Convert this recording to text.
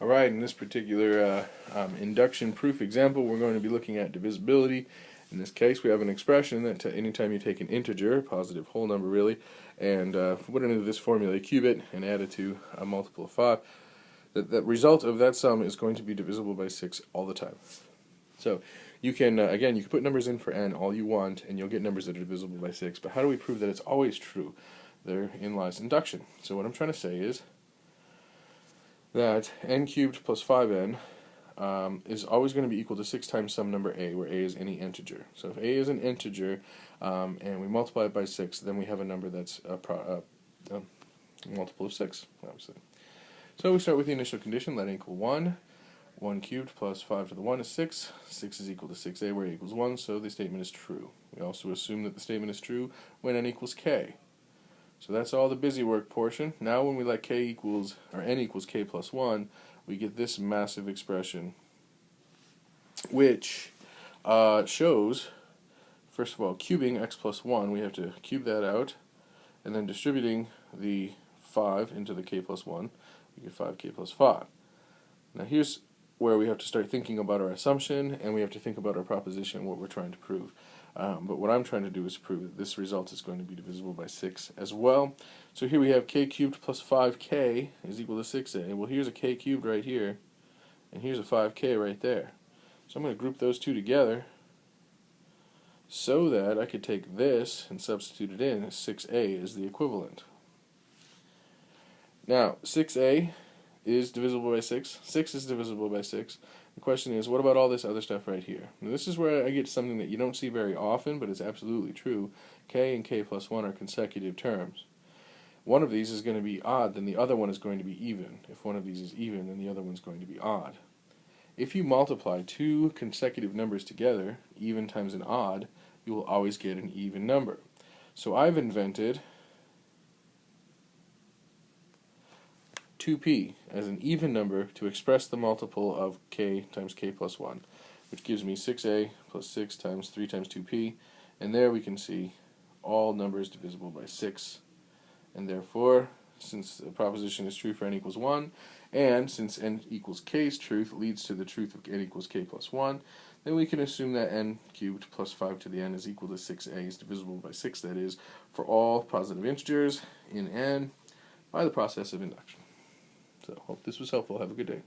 Alright, in this particular induction proof example, we're going to be looking at divisibility. In this case, we have an expression that anytime you take an integer, a positive whole number really, and put it into this formula, cube it, and add it to a multiple of 5, the result of that sum is going to be divisible by 6 all the time. So you can, again, you can put numbers in for n all you want, and you'll get numbers that are divisible by 6, but how do we prove that it's always true? Therein lies induction. So what I'm trying to say is that n cubed plus 5n is always going to be equal to 6 times some number a, where a is any integer. So if a is an integer and we multiply it by 6, then we have a number that's a multiple of 6, obviously. So we start with the initial condition, let n equal 1. 1 cubed plus 5 to the 1 is 6. 6 is equal to 6a, where a equals 1, so the statement is true. We also assume that the statement is true when n equals k. So that's all the busy work portion. Now when we let n equals k plus 1, we get this massive expression, which shows, first of all, cubing x plus 1, we have to cube that out, and then distributing the 5 into the k plus 1, we get 5k plus 5. Now here's where we have to start thinking about our assumption, and we have to think about our proposition and what we're trying to prove. But what I'm trying to do is prove that this result is going to be divisible by 6 as well. So here we have k cubed plus 5k is equal to 6a. Well, here's a k cubed right here, and here's a 5k right there. So I'm going to group those two together so that I could take this and substitute it in as 6a is the equivalent. Now, 6a is divisible by 6. 6 is divisible by 6. The question is, what about all this other stuff right here? Now, this is where I get something that you don't see very often, but it's absolutely true. K and k plus 1 are consecutive terms. One of these is going to be odd, then the other one is going to be even. If one of these is even, then the other one's going to be odd. If you multiply two consecutive numbers together, even times an odd, you will always get an even number. So I've invented 2p as an even number to express the multiple of k times k plus 1, which gives me 6a plus 6 times 3 times 2p, and there we can see all numbers divisible by 6, and therefore, since the proposition is true for n equals 1, and since n equals k's truth leads to the truth of n equals k plus 1, then we can assume that n cubed plus 5 to the n is equal to 6a is divisible by 6, that is, for all positive integers in n by the process of induction. So, hope this was helpful. Have a good day.